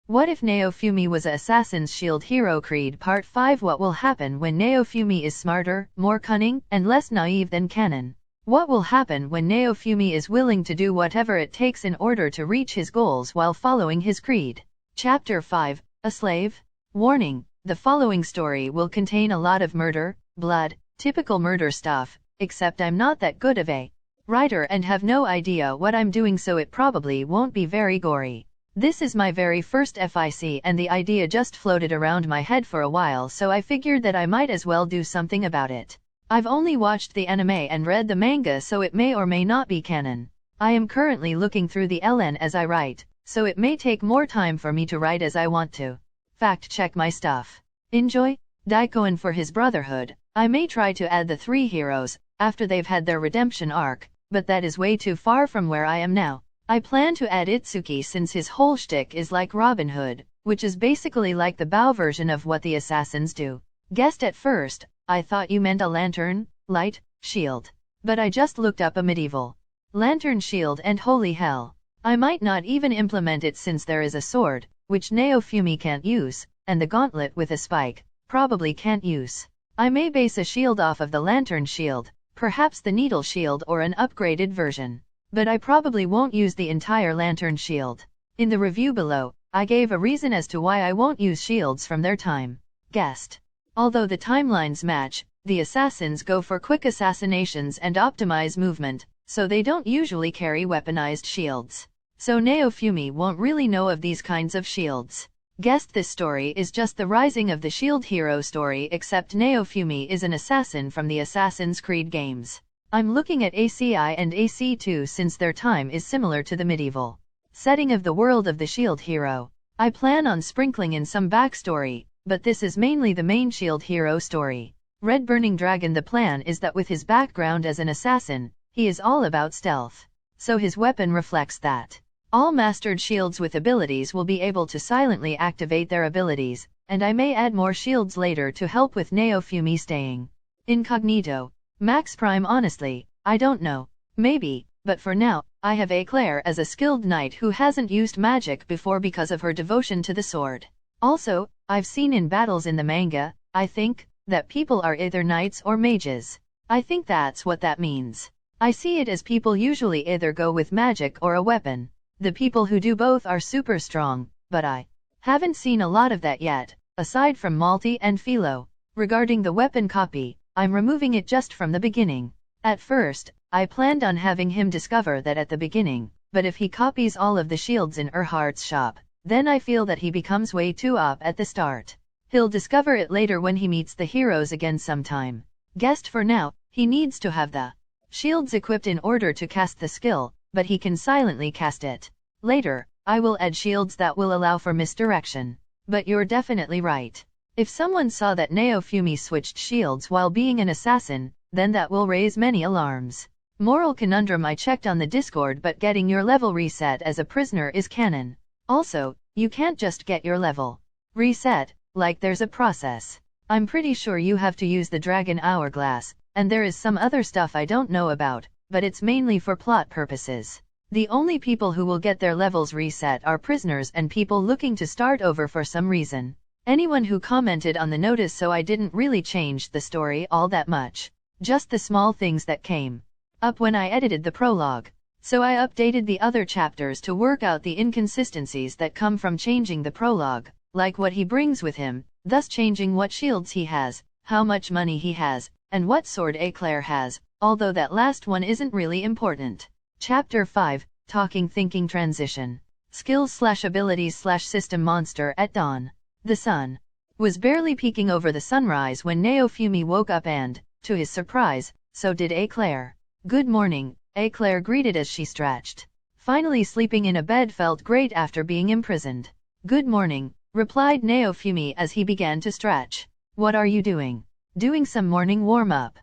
What if Naofumi was a Assassin's Shield Hero Creed Part 5? What will happen when Naofumi is smarter, more cunning, and less naive than Canon? What will happen when Naofumi is willing to do whatever it takes in order to reach his goals while following his creed? Chapter 5, A Slave? Warning: the following story will contain a lot of murder, blood, typical murder stuff, except I'm not that good of a writer and have no idea what I'm doing, so it probably won't be very gory. This is my very first FIC and the idea just floated around my head for a while, so I figured that I might as well do something about it. I've only watched the anime and read the manga, so it may or may not be canon. I am currently looking through the LN as I write, so it may take more time for me to write as I want to. Fact check my stuff. Enjoy. Daikoin for his brotherhood. I may try to add the 3 heroes after they've had their redemption arc, but that is way too far from where I am now. I plan to add Itsuki since his whole shtick is like Robin Hood, which is basically like the Bao version of what the assassins do. Guessed at first, I thought you meant a lantern, light, shield. But I just looked up a medieval lantern shield and holy hell. I might not even implement it since there is a sword, which Naofumi can't use, and the gauntlet with a spike, probably can't use. I may base a shield off of the lantern shield, perhaps the needle shield or an upgraded version. But I probably won't use the entire lantern shield. In the review below, I gave a reason as to why I won't use shields from their time. Guessed. Although the timelines match, the assassins go for quick assassinations and optimize movement, so they don't usually carry weaponized shields. So Naofumi won't really know of these kinds of shields. Guessed. This story is just the rising of the shield hero story, except Naofumi is an assassin from the Assassin's Creed games. I'm looking at ACI and AC2 since their time is similar to the medieval setting of the world of the shield hero. I plan on sprinkling in some backstory, but this is mainly the main shield hero story. Red Burning Dragon. The plan is that with his background as an assassin, he is all about stealth. So his weapon reflects that. All mastered shields with abilities will be able to silently activate their abilities, and I may add more shields later to help with Naofumi staying incognito. Max Prime. Honestly, I don't know. Maybe, but for now, I have Eclair as a skilled knight who hasn't used magic before because of her devotion to the sword. Also, I've seen in battles in the manga, I think, that people are either knights or mages. I think that's what that means. I see it as people usually either go with magic or a weapon. The people who do both are super strong, but I haven't seen a lot of that yet, aside from Malti and Philo. Regarding the weapon copy, I'm removing it just from the beginning. At first, I planned on having him discover that at the beginning, but if he copies all of the shields in Erhardt's shop, then I feel that he becomes way too OP at the start. He'll discover it later when he meets the heroes again sometime. Guessed. For now, he needs to have the shields equipped in order to cast the skill, but he can silently cast it. Later, I will add shields that will allow for misdirection. But you're definitely right. If someone saw that Naofumi switched shields while being an assassin, then that will raise many alarms. Moral conundrum: I checked on the Discord, but getting your level reset as a prisoner is canon. Also, you can't just get your level reset, like there's a process. I'm pretty sure you have to use the Dragon Hourglass, and there is some other stuff I don't know about, but it's mainly for plot purposes. The only people who will get their levels reset are prisoners and people looking to start over for some reason. Anyone who commented on the notice, so I didn't really change the story all that much. Just the small things that came up when I edited the prologue. So I updated the other chapters to work out the inconsistencies that come from changing the prologue, like what he brings with him, thus changing what shields he has, how much money he has, and what sword Eclair has, although that last one isn't really important. Chapter 5, Talking Thinking Transition. Skills/abilities/system. Monster at dawn. The sun was barely peeking over the sunrise when Naofumi woke up and, to his surprise, so did Eclair. Good morning, Eclair greeted as she stretched. Finally sleeping in a bed felt great after being imprisoned. Good morning, replied Naofumi as he began to stretch. What are you doing? Doing some morning warm-up.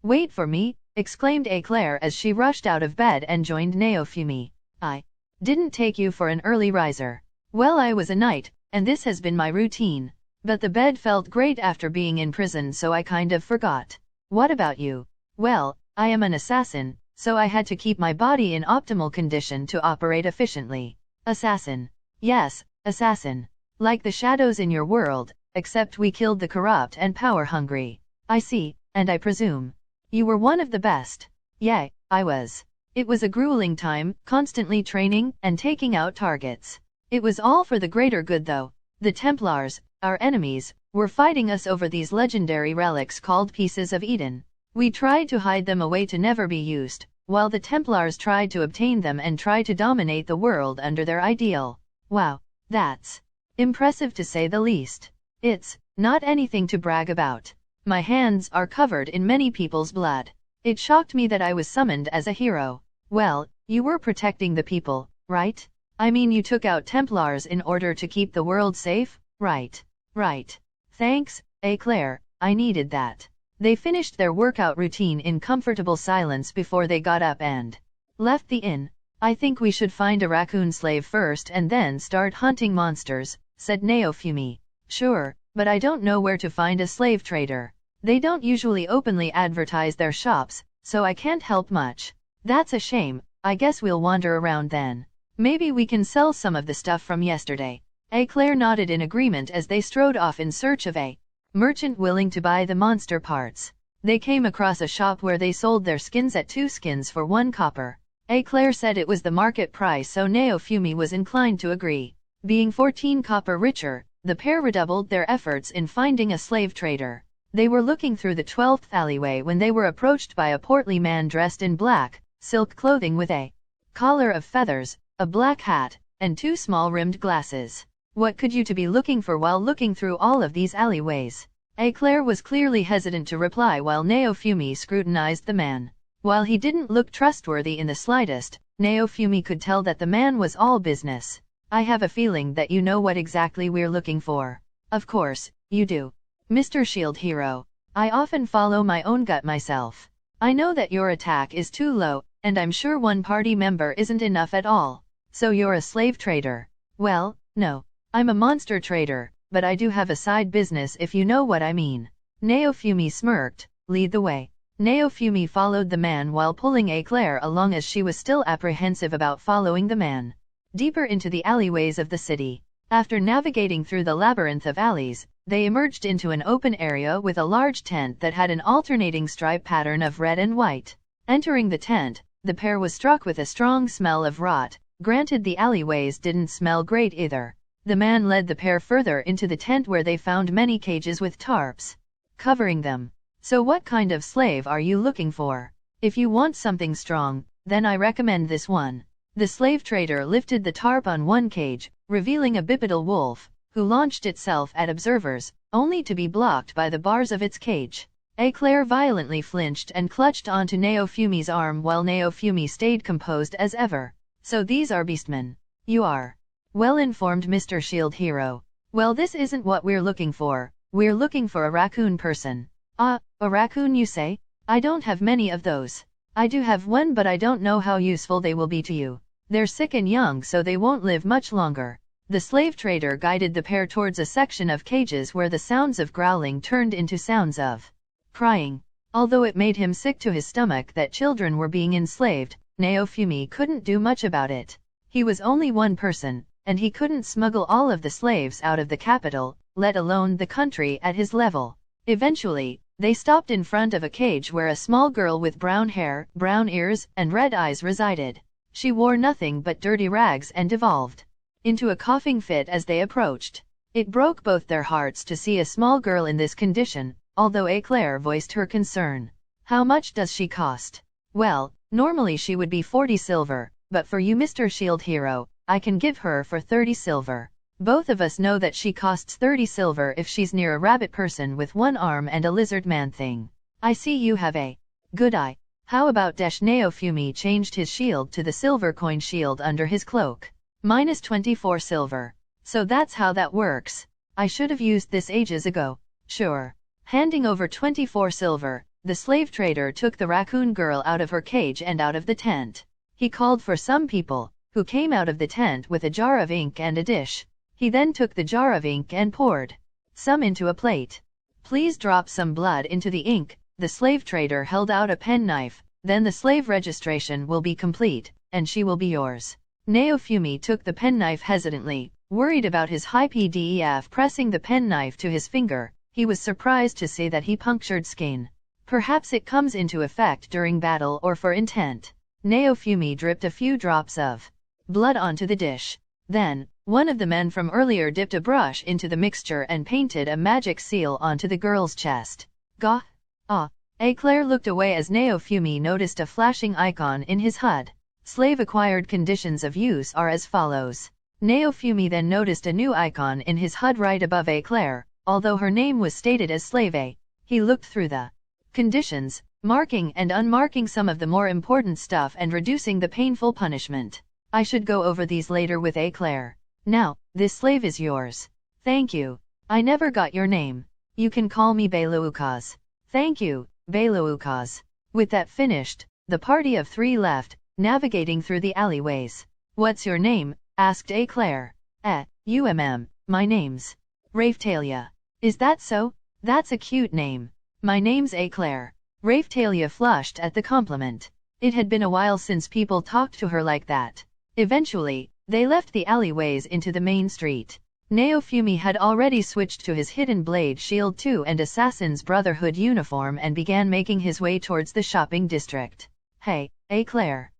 Wait for me, exclaimed Eclair as she rushed out of bed and joined Naofumi. I didn't take you for an early riser. Well, I was a knight, and this has been my routine. But the bed felt great after being in prison, so I kind of forgot. What about you? Well, I am an assassin, so I had to keep my body in optimal condition to operate efficiently. Assassin. Yes, Assassin. Like the shadows in your world, except we killed the corrupt and power-hungry. I see, and I presume you were one of the best. Yeah, I was. It was a grueling time, constantly training and taking out targets. It was all for the greater good though. The Templars, our enemies, were fighting us over these legendary relics called Pieces of Eden. We tried to hide them away to never be used, while the Templars tried to obtain them and try to dominate the world under their ideal. Wow, that's impressive to say the least. It's not anything to brag about. My hands are covered in many people's blood. It shocked me that I was summoned as a hero. Well, you were protecting the people, right? I mean, you took out Templars in order to keep the world safe, right? Right. Thanks, Claire, I needed that. They finished their workout routine in comfortable silence before they got up and left the inn. I think we should find a raccoon slave first and then start hunting monsters, said Naofumi. Sure, but I don't know where to find a slave trader. They don't usually openly advertise their shops, so I can't help much. That's a shame. I guess we'll wander around then. Maybe we can sell some of the stuff from yesterday. Claire nodded in agreement as they strode off in search of a merchant willing to buy the monster parts. They came across a shop where they sold their skins at 2 skins for 1 copper. Claire said it was the market price, so Naofumi was inclined to agree. Being 14 copper richer, the pair redoubled their efforts in finding a slave trader. They were looking through the 12th alleyway when they were approached by a portly man dressed in black, silk clothing with a collar of feathers, a black hat, and 2 small rimmed glasses. What could you to be looking for while looking through all of these alleyways? Claire was clearly hesitant to reply while Naofumi scrutinized the man. While he didn't look trustworthy in the slightest, Naofumi could tell that the man was all business. I have a feeling that you know what exactly we're looking for. Of course, you do. Mr. Shield Hero. I often follow my own gut myself. I know that your attack is too low, and I'm sure 1 party member isn't enough at all. So you're a slave trader? Well, no. I'm a monster trader, but I do have a side business if you know what I mean. Naofumi smirked. Lead the way. Naofumi followed the man while pulling Claire along as she was still apprehensive about following the man deeper into the alleyways of the city. After navigating through the labyrinth of alleys, they emerged into an open area with a large tent that had an alternating stripe pattern of red and white. Entering the tent, the pair was struck with a strong smell of rot. Granted, the alleyways didn't smell great either. The man led the pair further into the tent where they found many cages with tarps covering them. So what kind of slave are you looking for? If you want something strong, then I recommend this one. The slave trader lifted the tarp on one cage, revealing a bipedal wolf, who launched itself at observers, only to be blocked by the bars of its cage. Claire violently flinched and clutched onto Naofumi's arm while Naofumi stayed composed as ever. So these are beastmen. You are well informed, Mr. Shield Hero. Well, this isn't what we're looking for. We're looking for a raccoon person. Ah, a raccoon you say? I don't have many of those. I do have one, but I don't know how useful they will be to you. They're sick and young, so they won't live much longer. The slave trader guided the pair towards a section of cages where the sounds of growling turned into sounds of crying. Although it made him sick to his stomach that children were being enslaved, Naofumi couldn't do much about it. He was only one person, and he couldn't smuggle all of the slaves out of the capital, let alone the country at his level. Eventually, they stopped in front of a cage where a small girl with brown hair, brown ears, and red eyes resided. She wore nothing but dirty rags and devolved into a coughing fit as they approached. It broke both their hearts to see a small girl in this condition, although Claire voiced her concern. How much does she cost? Well, normally she would be 40 silver, but for you, Mr. Shield Hero, I can give her for 30 silver. Both of us know that she costs 30 silver if she's near a rabbit person with one arm and a lizard man thing. I see you have a good eye. How about Naofumi changed his shield to the silver coin shield under his cloak. Minus 24 silver. So that's how that works. I should have used this ages ago. Sure. Handing over 24 silver, the slave trader took the raccoon girl out of her cage and out of the tent. He called for some people, who came out of the tent with a jar of ink and a dish. He then took the jar of ink and poured some into a plate. Please drop some blood into the ink. The slave trader held out a penknife. Then the slave registration will be complete, and she will be yours. Naofumi took the penknife hesitantly, Worried about his high PDF pressing the penknife to his finger, he was surprised to see that he punctured skin. Perhaps it comes into effect during battle or for intent. Naofumi dripped a few drops of blood onto the dish. Then, one of the men from earlier dipped a brush into the mixture and painted a magic seal onto the girl's chest. Gah! Ah! Eclair looked away as Naofumi noticed a flashing icon in his HUD. Slave-acquired conditions of use are as follows. Naofumi then noticed a new icon in his HUD right above Eclair, although her name was stated as Slave A. He looked through the conditions, marking and unmarking some of the more important stuff and reducing the painful punishment. I should go over these later with Eclair. Now, this slave is yours. Thank you. I never got your name. You can call me Beluukaz. Thank you, Beluukaz. With that finished, the party of 3 left, navigating through the alleyways. What's your name? Asked Eclair. My name's Raphtalia. Is that so? That's a cute name. My name's Eclair. Raphtalia flushed at the compliment. It had been a while since people talked to her like that. Eventually, they left the alleyways into the main street. Naofumi had already switched to his Hidden Blade Shield 2 and Assassin's Brotherhood uniform and began making his way towards the shopping district. Hey, Eclair.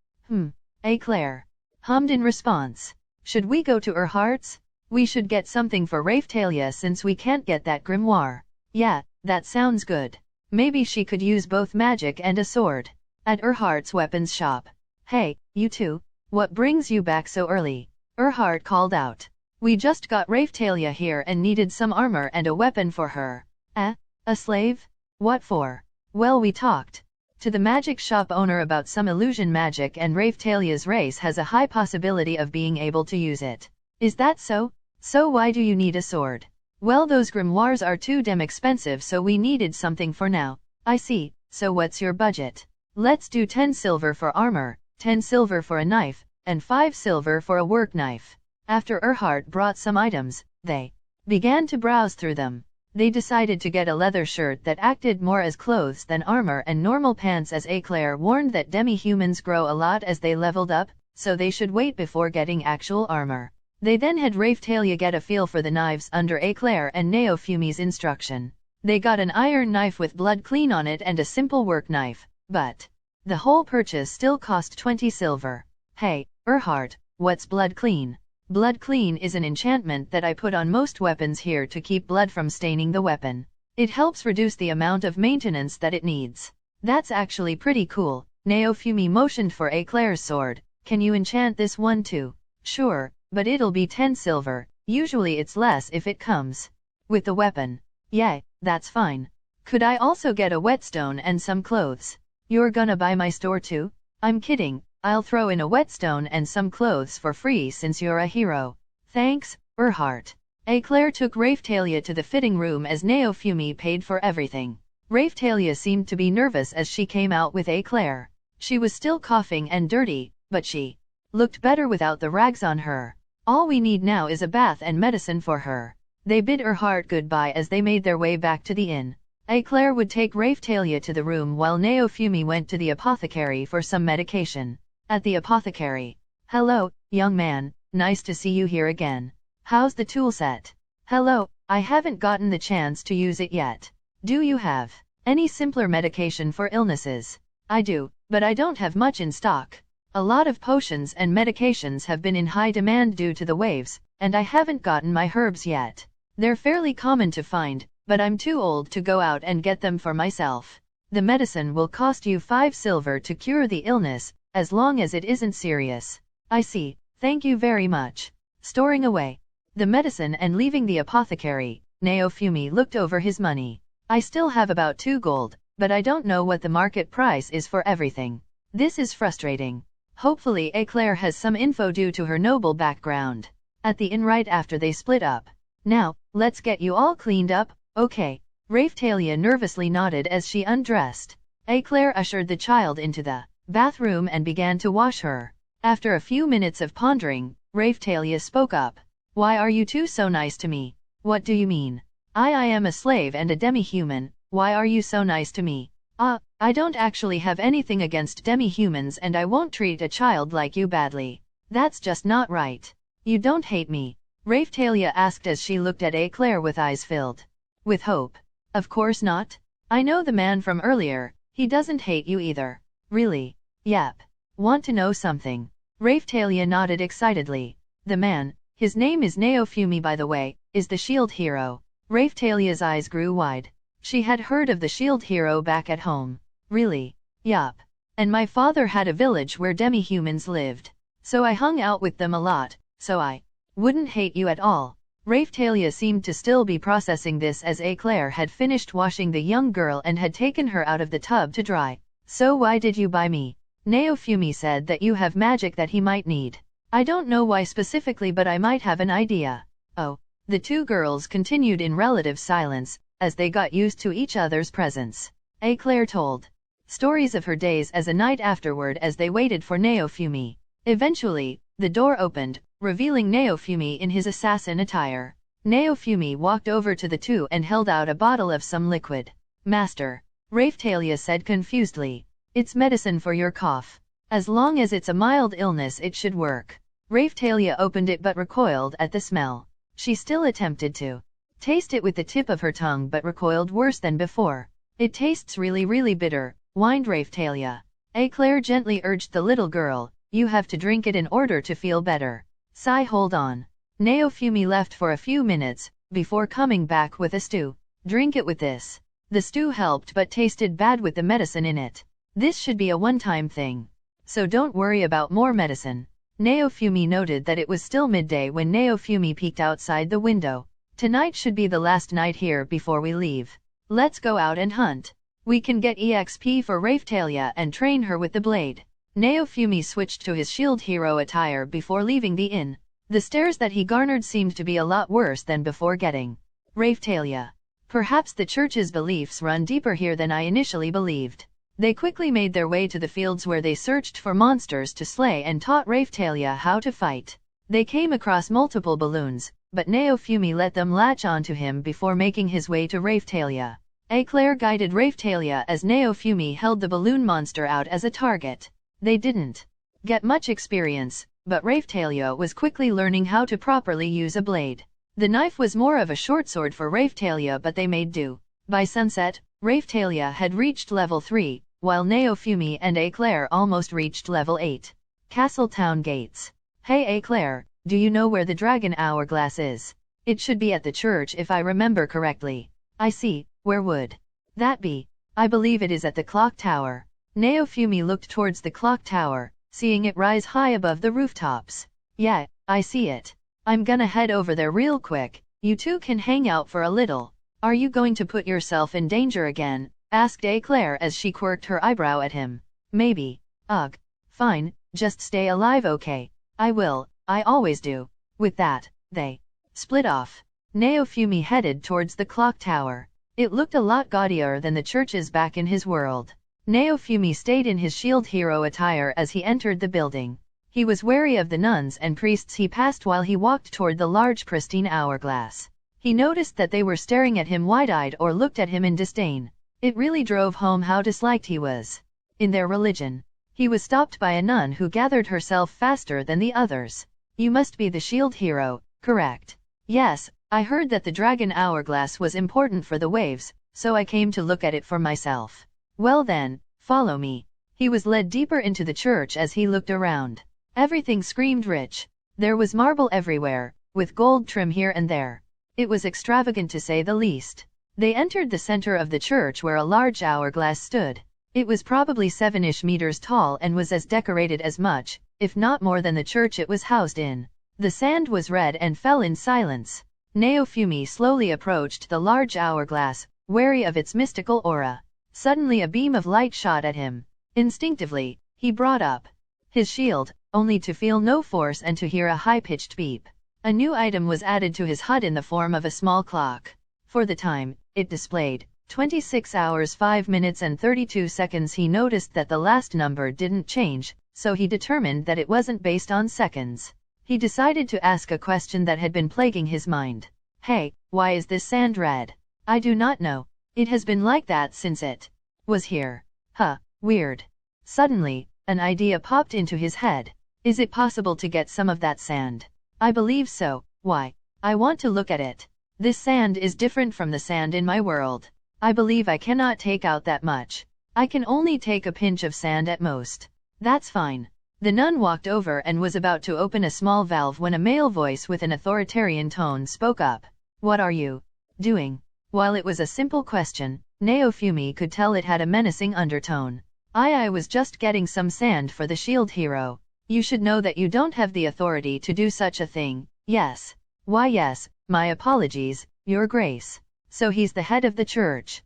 Eclair hummed in response. Should we go to Erhardt's? We should get something for Raphtalia since we can't get that grimoire. Yeah, that sounds good. Maybe she could use both magic and a sword. At Erhardt's weapons shop. Hey, you two. What brings you back so early? Erhardt called out. We just got Raphtalia here and needed some armor and a weapon for her. A slave? What for? Well, we talked to the magic shop owner about some illusion magic and Raphtalia's race has a high possibility of being able to use it. Is that so? So why do you need a sword? Well, those grimoires are too damn expensive, so we needed something for now. I see. So what's your budget? Let's do 10 silver for armor, 10 silver for a knife, and 5 silver for a work knife. After Erhardt brought some items, they began to browse through them. They decided to get a leather shirt that acted more as clothes than armor and normal pants, as Eclair warned that demi-humans grow a lot as they leveled up, so they should wait before getting actual armor. They then had Raphtalia get a feel for the knives under Eclair and Naofumi's instruction. They got an iron knife with blood clean on it and a simple work knife, but the whole purchase still cost 20 silver. Hey, Erhardt, what's blood clean? Blood clean is an enchantment that I put on most weapons here to keep blood from staining the weapon. It helps reduce the amount of maintenance that it needs. That's actually pretty cool. Naofumi motioned for Eclair's sword. Can you enchant this one too? Sure, but it'll be 10 silver. Usually it's less if it comes with the weapon. Yeah, that's fine. Could I also get a whetstone and some clothes? You're gonna buy my store too? I'm kidding. I'll throw in a whetstone and some clothes for free since you're a hero. Thanks, Erhardt. Eclair took Raphtalia to the fitting room as Naofumi paid for everything. Raphtalia seemed to be nervous as she came out with Eclair. She was still coughing and dirty, but she looked better without the rags on her. All we need now is a bath and medicine for her. They bid Erhardt goodbye as they made their way back to the inn. Eclair would take Raphtalia to the room while Naofumi went to the apothecary for some medication. At the apothecary. Hello, young man, nice to see you here again. How's the tool set? Hello, I haven't gotten the chance to use it yet. Do you have any simpler medication for illnesses? I do, but I don't have much in stock. A lot of potions and medications have been in high demand due to the waves, and I haven't gotten my herbs yet. They're fairly common to find, but I'm too old to go out and get them for myself. The medicine will cost you 5 silver to cure the illness, as long as it isn't serious. I see, thank you very much. Storing away the medicine and leaving the apothecary, Naofumi looked over his money. I still have about 2 gold, but I don't know what the market price is for everything. This is frustrating. Hopefully Eclair has some info due to her noble background. At the inn right after they split up. Now, let's get you all cleaned up, okay? Raphtalia nervously nodded as she undressed. Eclair ushered the child into the bathroom and began to wash her. After a few minutes of pondering, Raphtalia spoke up. Why are you two so nice to me? What do you mean? I am a slave and a demi-human. Why are you so nice to me? I don't actually have anything against demi-humans and I won't treat a child like you badly. That's just not right. You don't hate me. Raphtalia asked as she looked at Eclair with eyes filled with hope. Of course not. I know the man from earlier, he doesn't hate you either. Really? Yep. Want to know something? Raphtalia nodded excitedly. The man, his name is Naofumi by the way, is the shield hero. Raphtalia's eyes grew wide. She had heard of the shield hero back at home. Really? Yup. And my father had a village where demi-humans lived. So I hung out with them a lot, so I wouldn't hate you at all. Raphtalia seemed to still be processing this as Eclair had finished washing the young girl and had taken her out of the tub to dry. So why did you buy me? Naofumi said that you have magic that he might need. I don't know why specifically, but I might have an idea. Oh. The two girls continued in relative silence, as they got used to each other's presence. Eclair told stories of her days as a night afterward as they waited for Naofumi. Eventually, the door opened, revealing Naofumi in his assassin attire. Naofumi walked over to the two and held out a bottle of some liquid. Master, Raphtalia said confusedly. It's medicine for your cough. As long as it's a mild illness it should work. Raphtalia opened it but recoiled at the smell. She still attempted to taste it with the tip of her tongue but recoiled worse than before. It tastes really bitter, whined Raphtalia. Eclair gently urged the little girl, you have to drink it in order to feel better. Sigh, hold on. Naofumi left for a few minutes, before coming back with a stew. Drink it with this. The stew helped but tasted bad with the medicine in it. This should be a one-time thing. So don't worry about more medicine. Naofumi noted that it was still midday when Naofumi peeked outside the window. Tonight should be the last night here before we leave. Let's go out and hunt. We can get EXP for Raphtalia and train her with the blade. Naofumi switched to his shield hero attire before leaving the inn. The stares that he garnered seemed to be a lot worse than before getting Raphtalia. Perhaps the church's beliefs run deeper here than I initially believed. They quickly made their way to the fields where they searched for monsters to slay and taught Raphtalia how to fight. They came across multiple balloons, but Naofumi let them latch onto him before making his way to Raphtalia. Eclair guided Raphtalia as Naofumi held the balloon monster out as a target. They didn't get much experience, but Raphtalia was quickly learning how to properly use a blade. The knife was more of a short sword for Raphtalia, but they made do. By sunset, Raphtalia had reached level 3, while Naofumi and Eclair almost reached level 8. Castle Town Gates. Hey Eclair, do you know where the dragon hourglass is? It should be at the church if I remember correctly. I see, where would that be? I believe it is at the clock tower. Naofumi looked towards the clock tower, seeing it rise high above the rooftops. Yeah, I see it. I'm gonna head over there real quick, you two can hang out for a little. Are you going to put yourself in danger again? Asked Eclair as she quirked her eyebrow at him. Maybe. Ugh. Fine, just stay alive okay? I will, I always do. With that, they split off. Naofumi headed towards the clock tower. It looked a lot gaudier than the churches back in his world. Naofumi stayed in his shield hero attire as he entered the building. He was wary of the nuns and priests he passed while he walked toward the large pristine hourglass. He noticed that they were staring at him wide-eyed or looked at him in disdain. It really drove home how disliked he was in their religion. He was stopped by a nun who gathered herself faster than the others. You must be the shield hero, correct? Yes, I heard that the dragon hourglass was important for the waves, so I came to look at it for myself. Well then, follow me. He was led deeper into the church as he looked around. Everything screamed rich. There was marble everywhere, with gold trim here and there. It was extravagant to say the least. They entered the center of the church where a large hourglass stood. It was probably 7-ish meters tall and was as decorated as much, if not more than the church it was housed in. The sand was red and fell in silence. Naofumi slowly approached the large hourglass, wary of its mystical aura. Suddenly a beam of light shot at him. Instinctively, he brought up his shield, only to feel no force and to hear a high-pitched beep. A new item was added to his HUD in the form of a small clock. For the time, it displayed 26 hours 5 minutes and 32 seconds. He noticed that the last number didn't change, so he determined that it wasn't based on seconds. He decided to ask a question that had been plaguing his mind. Hey, why is this sand red? I do not know. It has been like that since it was here. Huh, weird. Suddenly, an idea popped into his head. Is it possible to get some of that sand? I believe so. Why? I want to look at it. This sand is different from the sand in my world. I believe I cannot take out that much. I can only take a pinch of sand at most. That's fine. The nun walked over and was about to open a small valve when a male voice with an authoritarian tone spoke up. What are you doing? While it was a simple question, Naofumi could tell it had a menacing undertone. I was just getting some sand for the shield hero. You should know that you don't have the authority to do such a thing. Yes. Why yes, my apologies, Your Grace. So he's the head of the church.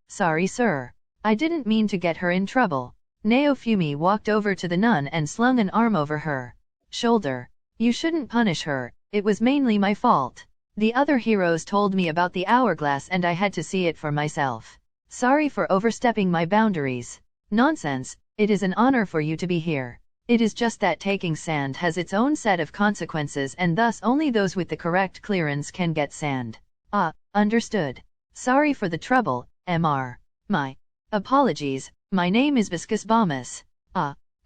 Sorry sir. I didn't mean to get her in trouble. Naofumi walked over to the nun and slung an arm over her shoulder. You shouldn't punish her, it was mainly my fault. The other heroes told me about the hourglass and I had to see it for myself. Sorry for overstepping my boundaries. Nonsense, it is an honor for you to be here. It is just that taking sand has its own set of consequences and thus only those with the correct clearance can get sand. Understood. Sorry for the trouble, Mr. My apologies, my name is Viscus Bomus.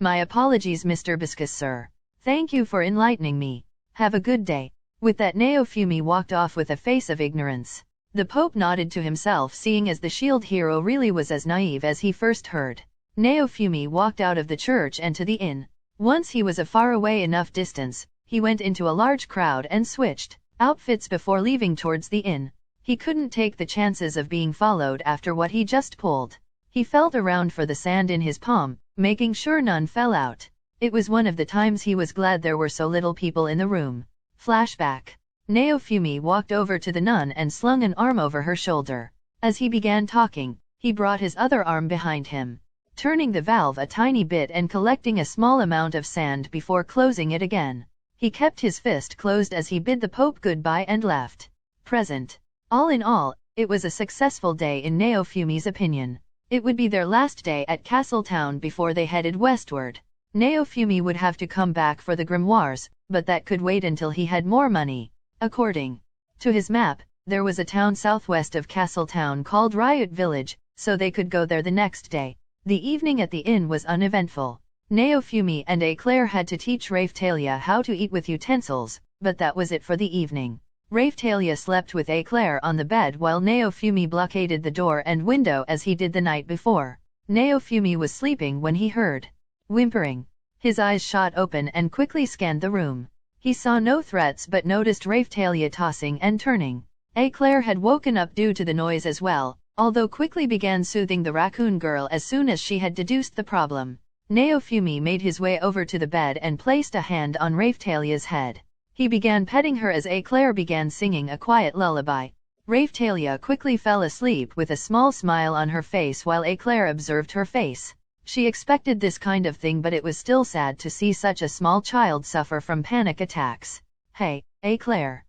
My apologies Mr. Viscus sir. Thank you for enlightening me. Have a good day. With that Naofumi walked off with a face of ignorance. The Pope nodded to himself seeing as the shield hero really was as naive as he first heard. Naofumi walked out of the church and to the inn. Once he was a far away enough distance, he went into a large crowd and switched outfits before leaving towards the inn. He couldn't take the chances of being followed after what he just pulled. He felt around for the sand in his palm, making sure none fell out. It was one of the times he was glad there were so little people in the room. Flashback. Naofumi walked over to the nun and slung an arm over her shoulder. As he began talking, he brought his other arm behind him, turning the valve a tiny bit and collecting a small amount of sand before closing it again. He kept his fist closed as he bid the Pope goodbye and left. Present. All in all, it was a successful day in Naofumi's opinion. It would be their last day at Castletown before they headed westward. Naofumi would have to come back for the grimoires, but that could wait until he had more money. According to his map, there was a town southwest of Castletown called Riot Village, so they could go there the next day. The evening at the inn was uneventful. Naofumi and Eclair had to teach Raphtalia how to eat with utensils, but that was it for the evening. Raphtalia slept with Eclair on the bed while Naofumi blockaded the door and window as he did the night before. Naofumi was sleeping when he heard whimpering. His eyes shot open and quickly scanned the room. He saw no threats but noticed Raphtalia tossing and turning. Eclair had woken up due to the noise as well, although quickly began soothing the raccoon girl as soon as she had deduced the problem. Naofumi made his way over to the bed and placed a hand on Raphtalia's head. He began petting her as Eclair began singing a quiet lullaby. Raphtalia quickly fell asleep with a small smile on her face while Eclair observed her face. She expected this kind of thing but it was still sad to see such a small child suffer from panic attacks. Hey, Eclair.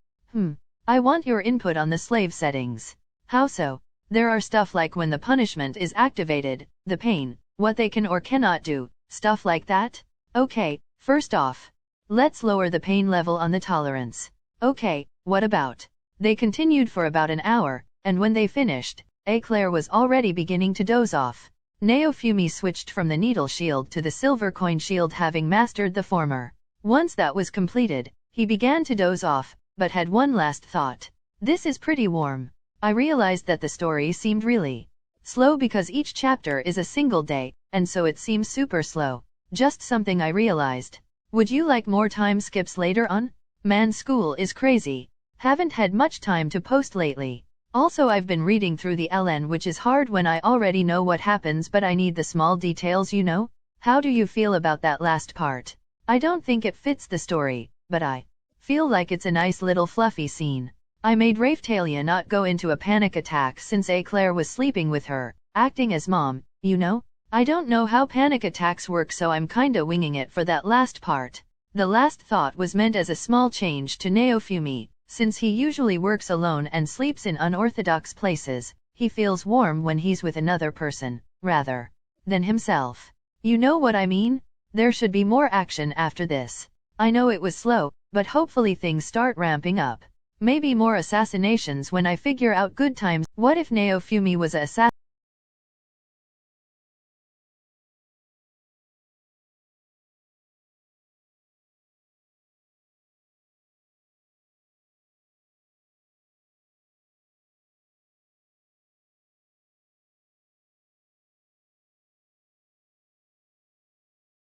I want your input on the slave settings. How so? There are stuff like when the punishment is activated, the pain, what they can or cannot do, stuff like that? Okay, first off, let's lower the pain level on the tolerance. Okay, what about? They continued for about an hour, and when they finished, Eclair was already beginning to doze off. Naofumi switched from the needle shield to the silver coin shield having mastered the former. Once that was completed, he began to doze off, but had one last thought. This is pretty warm. I realized that the story seemed really slow because each chapter is a single day, and so it seems super slow. Just something I realized. Would you like more time skips later on? Man, school is crazy. Haven't had much time to post lately. Also I've been reading through the LN which is hard when I already know what happens but I need the small details you know? How do you feel about that last part? I don't think it fits the story, but I feel like it's a nice little fluffy scene. I made Raphtalia not go into a panic attack since Eclair was sleeping with her, acting as mom, you know? I don't know how panic attacks work so I'm kinda winging it for that last part. The last thought was meant as a small change to Naofumi. Since he usually works alone and sleeps in unorthodox places, he feels warm when he's with another person, rather than himself. You know what I mean? There should be more action after this. I know it was slow, but hopefully things start ramping up. Maybe more assassinations when I figure out good times. What if Naofumi was a assassin?